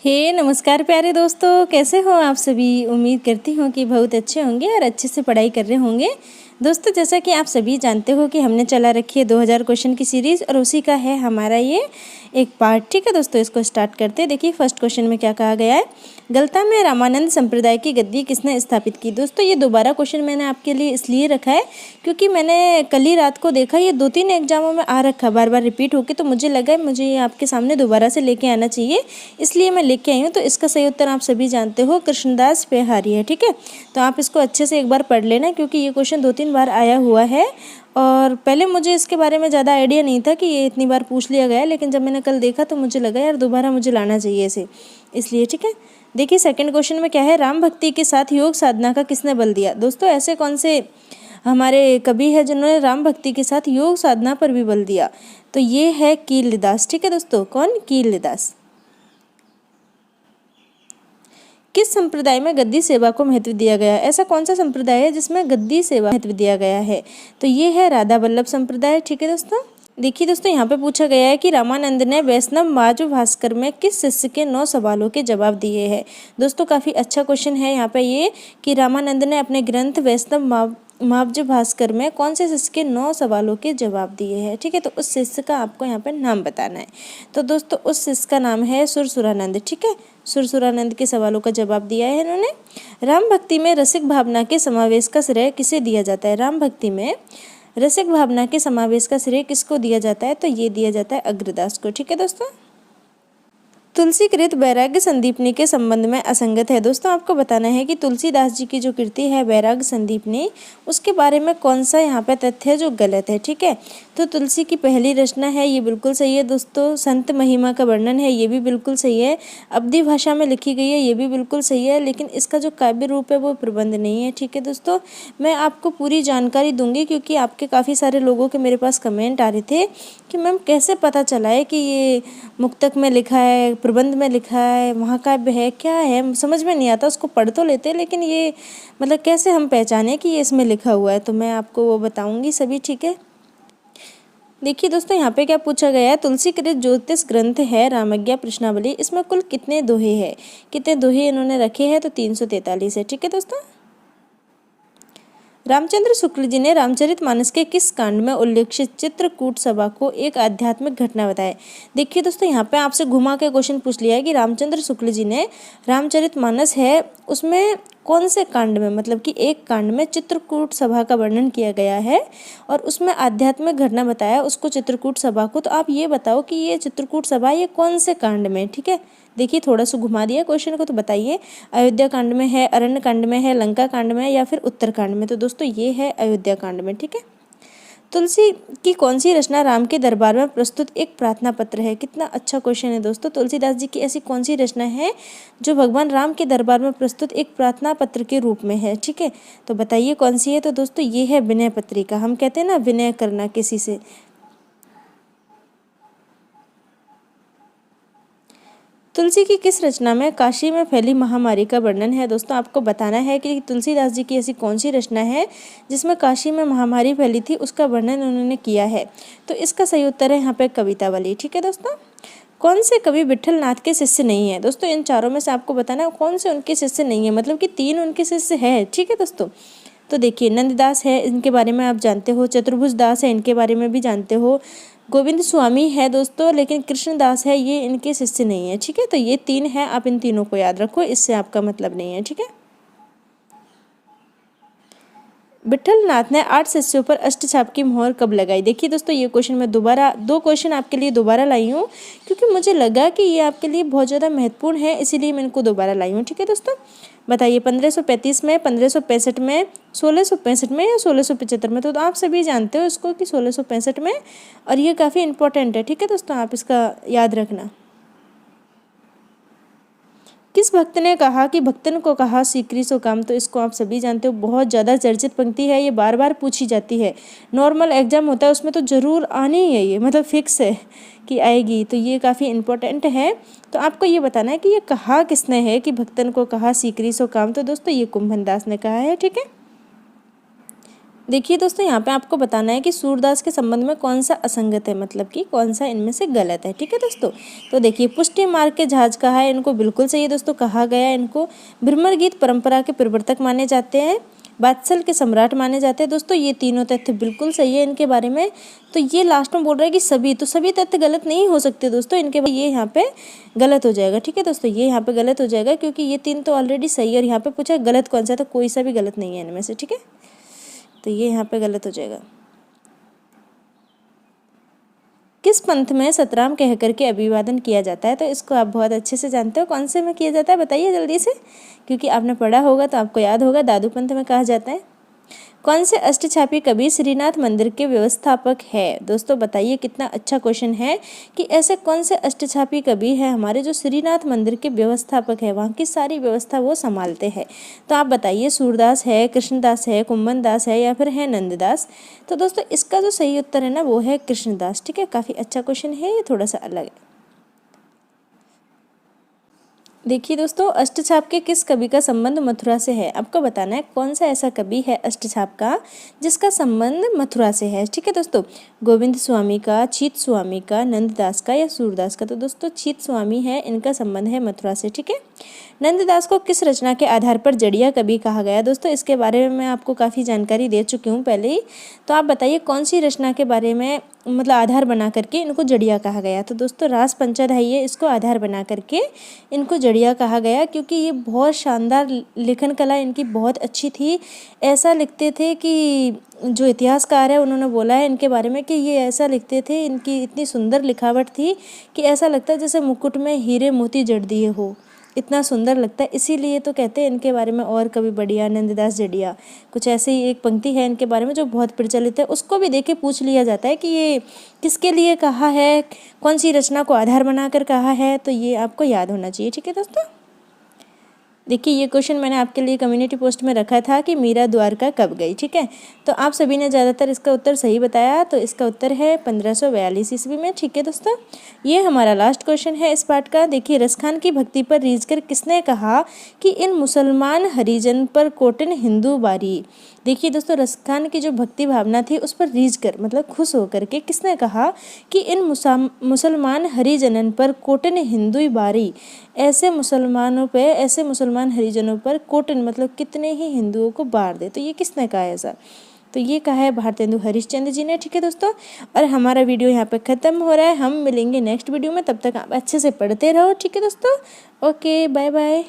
नमस्कार प्यारे दोस्तों, कैसे हो आप सभी। उम्मीद करती हूँ कि बहुत अच्छे होंगे और अच्छे से पढ़ाई कर रहे होंगे। दोस्तों, जैसा कि आप सभी जानते हो कि हमने चला रखी है 2000 क्वेश्चन की सीरीज़ और उसी का है हमारा ये एक पार्ट। ठीक है दोस्तों, इसको स्टार्ट करते हैं। देखिए फर्स्ट क्वेश्चन में क्या कहा गया है। गलता में रामानंद संप्रदाय की गद्दी किसने स्थापित की। दोस्तों, ये दोबारा क्वेश्चन मैंने आपके लिए इसलिए रखा है क्योंकि मैंने कल ही रात को देखा, ये 2-3 एग्जामों में आ रखा, बार बार रिपीट होके, तो मुझे लगा मुझे ये आपके सामने दोबारा से लेके आना चाहिए, इसलिए मैं लेके आई हूँ। तो इसका सही उत्तर आप सभी जानते हो, कृष्णदास पेहारी है। ठीक है, तो आप इसको अच्छे से एक बार पढ़ लेना क्योंकि ये क्वेश्चन 2-3 बार आया हुआ है और पहले मुझे इसके बारे में ज़्यादा आइडिया नहीं था कि ये इतनी बार पूछ लिया गया है, लेकिन जब मैंने कल देखा तो मुझे लगा यार दोबारा मुझे लाना चाहिए इसे, इसलिए। ठीक है, देखिए सेकंड क्वेश्चन में क्या है। राम भक्ति के साथ योग साधना का किसने बल दिया। दोस्तों, ऐसे कौन से हमारे कवि है जिन्होंने राम भक्ति के साथ योग साधना पर भी बल दिया। तो ये है कीलदास। ठीक है दोस्तों, कौन? कीलदास। किस संप्रदाय में गद्दी सेवा को महत्व दिया गया है। ऐसा कौन सा संप्रदाय है जिसमें गद्दी सेवा महत्व दिया गया है। तो ये है राधा वल्लभ संप्रदाय। ठीक है दोस्तों, देखिए दोस्तों, यहाँ पे पूछा गया है कि रामानंद ने वैष्णव माध्व भास्कर में किस शिष्य के 9 सवालों के जवाब दिए हैं। दोस्तों, काफ़ी अच्छा क्वेश्चन है यहाँ पे ये कि रामानंद ने अपने ग्रंथ वैष्णव माध्व भास्कर में कौन से शिष्य के 9 सवालों के जवाब दिए हैं। ठीक है, तो उस शिष्य का आपको यहाँ पे नाम बताना है। तो दोस्तों, उस शिष्य का नाम है सुरसुरानंद। ठीक है, सुरसुरानंद के सवालों का जवाब दिया है इन्होंने। राम भक्ति में रसिक भावना के समावेश का श्रेय किसे दिया जाता है। राम भक्ति में रसिक भावना के समावेश का श्रेय किसको दिया जाता है। तो ये दिया जाता है अग्रदास को। ठीक है दोस्तों, तुलसीकृत वैराग्य संदीपनी के संबंध में असंगत है। दोस्तों, आपको बताना है कि तुलसीदास जी की जो कृति है वैराग्य संदीपनी, उसके बारे में कौन सा यहाँ पे तथ्य है जो गलत है। ठीक है, तो तुलसी की पहली रचना है, ये बिल्कुल सही है दोस्तों। संत महिमा का वर्णन है, ये भी बिल्कुल सही है। अवधी भाषा में लिखी गई है, ये भी बिल्कुल सही है, लेकिन इसका जो काव्य रूप है वो प्रबंध नहीं है। ठीक है दोस्तों, मैं आपको पूरी जानकारी दूंगी क्योंकि आपके काफ़ी सारे लोगों के मेरे पास कमेंट आ रहे थे कि मैम कैसे पता चला है कि ये मुक्तक में लिखा है, प्रबंध में लिखा है, महाकाव्य है, क्या है, समझ में नहीं आता। उसको पढ़ तो लेते हैं लेकिन ये मतलब कैसे हम पहचाने कि ये इसमें लिखा हुआ है, तो मैं आपको वो बताऊंगी सभी। ठीक है, देखिए दोस्तों, यहाँ पे क्या पूछा गया है। तुलसीकृत ज्योतिष ग्रंथ है रामज्ञा प्रश्नावली, इसमें कुल कितने दोहे हैं, कितने दोहे इन्होंने रखे हैं। तो 343 है। ठीक है दोस्तों, रामचंद्र शुक्ल जी ने रामचरितमानस के किस कांड में उल्लेखित चित्रकूट सभा को एक आध्यात्मिक घटना बताया। देखिए दोस्तों, यहाँ पे आपसे घुमा के क्वेश्चन पूछ लिया है कि रामचंद्र शुक्ल जी ने रामचरितमानस है उसमें कौन से कांड में, मतलब कि एक कांड में चित्रकूट सभा का वर्णन किया गया है और उसमें आध्यात्मिक घटना बताया उसको, चित्रकूट सभा को। तो आप ये बताओ कि ये चित्रकूट सभा ये कौन से कांड में। ठीक है, देखिए थोड़ा सा घुमा दिया क्वेश्चन को, तो बताइए अयोध्या कांड में है, अरण्य कांड में है, लंका कांड में है या फिर उत्तर कांड में। तो दोस्तों, ये है अयोध्या कांड में। ठीक है, तुलसी की कौन सी रचना राम के दरबार में प्रस्तुत एक प्रार्थना पत्र है। कितना अच्छा क्वेश्चन है दोस्तों। तुलसीदास जी की ऐसी कौन सी रचना है जो भगवान राम के दरबार में प्रस्तुत एक प्रार्थना पत्र के रूप में है। ठीक है, तो बताइए कौन सी है। तो दोस्तों, ये है विनय पत्रिका। हम कहते हैं ना विनय करना किसी से। तुलसी की किस रचना में काशी में फैली महामारी का वर्णन है। दोस्तों, आपको बताना है कि तुलसीदास जी की ऐसी कौन सी रचना है जिसमें काशी में महामारी फैली थी, उसका वर्णन उन्होंने किया है। तो इसका सही उत्तर है यहाँ पे कवितावली। ठीक है दोस्तों, कौन से कवि विठल नाथ के शिष्य नहीं है। दोस्तों, इन चारों में से आपको बताना है कौन से उनके शिष्य नहीं है, मतलब कि 3 उनके शिष्य है। ठीक है दोस्तों, तो देखिए नंददास है, इनके बारे में आप जानते हो। चतुर्भुज दास है, इनके बारे में भी जानते हो। गोविंद स्वामी है दोस्तों, लेकिन कृष्णदास है, ये इनके शिष्य नहीं है। ठीक है, तो ये 3 है, आप इन तीनों को याद रखो, इससे आपका मतलब नहीं है। ठीक है, विठल नाथ ने 8 शिष्यों पर अष्टचाप की मोहर कब लगाई। देखिए दोस्तों, ये क्वेश्चन मैं दोबारा 2 क्वेश्चन आपके लिए दोबारा लाई हूँ क्योंकि मुझे लगा कि ये आपके लिए बहुत ज़्यादा महत्वपूर्ण है, इसीलिए मैं इनको दोबारा लाई हूँ। ठीक है दोस्तों, बताइए 1535 में, 1565 में, 1665 में या 1675 में। तो आप सभी जानते हो इसको कि 1665 में, और ये काफ़ी इंपॉर्टेंट है। ठीक है दोस्तों, आप इसका याद रखना। किस भक्त ने कहा कि भक्तन को कहा सीकरी सो काम। तो इसको आप सभी जानते हो, बहुत ज़्यादा चर्चित पंक्ति है, ये बार बार पूछी जाती है। नॉर्मल एग्जाम होता है उसमें तो ज़रूर आनी ही है, ये मतलब फिक्स है कि आएगी। तो ये काफ़ी इंपॉर्टेंट है। तो आपको ये बताना है कि ये कहा किसने है कि भक्तन को कहा सीकरी सो काम। तो दोस्तों, ये कुंभनदास ने कहा है। ठीक है, देखिए दोस्तों, यहाँ पे आपको बताना है कि सूरदास के संबंध में कौन सा असंगत है, मतलब कि कौन सा इनमें से गलत है। ठीक है दोस्तों, तो देखिए पुष्टि मार्ग के जहाज कहा है, इनको बिल्कुल सही है दोस्तों, कहा गया है। इनको भ्रमर गीत परंपरा के प्रवर्तक माने जाते हैं, बात्सल के सम्राट माने जाते हैं। दोस्तों ये तीनों तथ्य बिल्कुल सही है इनके बारे में। तो ये लास्ट में बोल रहा है कि सभी, तो सभी तथ्य गलत नहीं हो सकते दोस्तों इनके, ये यहाँ पे गलत हो जाएगा। ठीक है दोस्तों, ये यहाँ पे गलत हो जाएगा क्योंकि ये तीन तो ऑलरेडी सही है और यहाँ पे पूछा गलत कौन सा है, तो कोई सा भी गलत नहीं है इनमें से। ठीक है, तो ये यहाँ पे गलत हो जाएगा। किस पंथ में सतराम कह करके अभिवादन किया जाता है? तो इसको आप बहुत अच्छे से जानते हो, कौन से में किया जाता है बताइए जल्दी से, क्योंकि आपने पढ़ा होगा तो आपको याद होगा। दादू पंथ में कहा जाता है। कौन से अष्टछापी कवि श्रीनाथ मंदिर के व्यवस्थापक है? दोस्तों बताइए, कितना अच्छा क्वेश्चन है कि ऐसे कौन से अष्टछापी कवि हैं हमारे जो श्रीनाथ मंदिर के व्यवस्थापक है, वहाँ की सारी व्यवस्था वो संभालते हैं। तो आप बताइए, सूरदास है, कृष्णदास है, कुंभन दास है, या फिर है नंददास? तो दोस्तों इसका जो सही उत्तर है ना वो है कृष्णदास। ठीक है, काफ़ी अच्छा क्वेश्चन है, ये थोड़ा सा अलग है। देखिए दोस्तों, अष्टछाप के किस कवि का संबंध मथुरा से है? आपको बताना है कौन सा ऐसा कवि है अष्टछाप का जिसका संबंध मथुरा से है। ठीक है दोस्तों, गोविंद स्वामी का, चीत स्वामी का, नंददास का, या सूरदास का? तो दोस्तों चीत स्वामी है, इनका संबंध है मथुरा से। ठीक है, नंददास को किस रचना के आधार पर जड़िया कवि कहा गया? दोस्तों इसके बारे में मैं आपको काफ़ी जानकारी दे चुकी हूँ पहले ही। तो आप बताइए कौन सी रचना के बारे में, मतलब आधार बना करके इनको जड़िया कहा गया? तो दोस्तों रास पंचाध्यायी है, इसको आधार बना करके इनको जड़िया कहा गया, क्योंकि ये बहुत शानदार लेखन कला इनकी बहुत अच्छी थी। ऐसा लिखते थे कि जो इतिहासकार है उन्होंने बोला है इनके बारे में कि ये ऐसा लिखते थे, इनकी इतनी सुंदर लिखावट थी कि ऐसा लगता है जैसे मुकुट में हीरे मोती जड़ दिए हो, इतना सुंदर लगता है। इसीलिए तो कहते हैं इनके बारे में और कवि बढ़िया, नंददास जड़िया, कुछ ऐसे ही एक पंक्ति है इनके बारे में जो बहुत प्रचलित है, उसको भी देके पूछ लिया जाता है कि ये किसके लिए कहा है, कौन सी रचना को आधार बनाकर कहा है। तो ये आपको याद होना चाहिए। ठीक है दोस्तों, देखिए ये क्वेश्चन मैंने आपके लिए कम्युनिटी पोस्ट में रखा था कि मीरा द्वारका कब गई। ठीक है, तो आप सभी ने ज़्यादातर इसका उत्तर सही बताया, तो इसका उत्तर है 1542 ईस्वी में। ठीक है दोस्तों, ये हमारा लास्ट क्वेश्चन है इस पार्ट का। देखिए, रसखान की भक्ति पर रीझकर किसने कहा कि इन मुसलमान हरिजन पर कोटिन हिंदू बारी? देखिए दोस्तों, रसखान की जो भक्ति भावना थी उस पर रीझ कर, मतलब खुश होकर के किसने कहा कि इन मुसलमान हरिजनन पर कोटिन हिंदू बारी? ऐसे मुसलमानों पे, ऐसे मुसलमान हरिजनों पर कोटिन मतलब कितने ही हिंदुओं को बार दे। तो ये किसने कहा ऐसा? तो ये कहा है भारतेंदु हरिश्चंद्र जी ने। ठीक है दोस्तों, और हमारा वीडियो यहाँ पे ख़त्म हो रहा है। हम मिलेंगे नेक्स्ट वीडियो में, तब तक आप अच्छे से पढ़ते रहो। ठीक है दोस्तों, ओके, बाय बाय।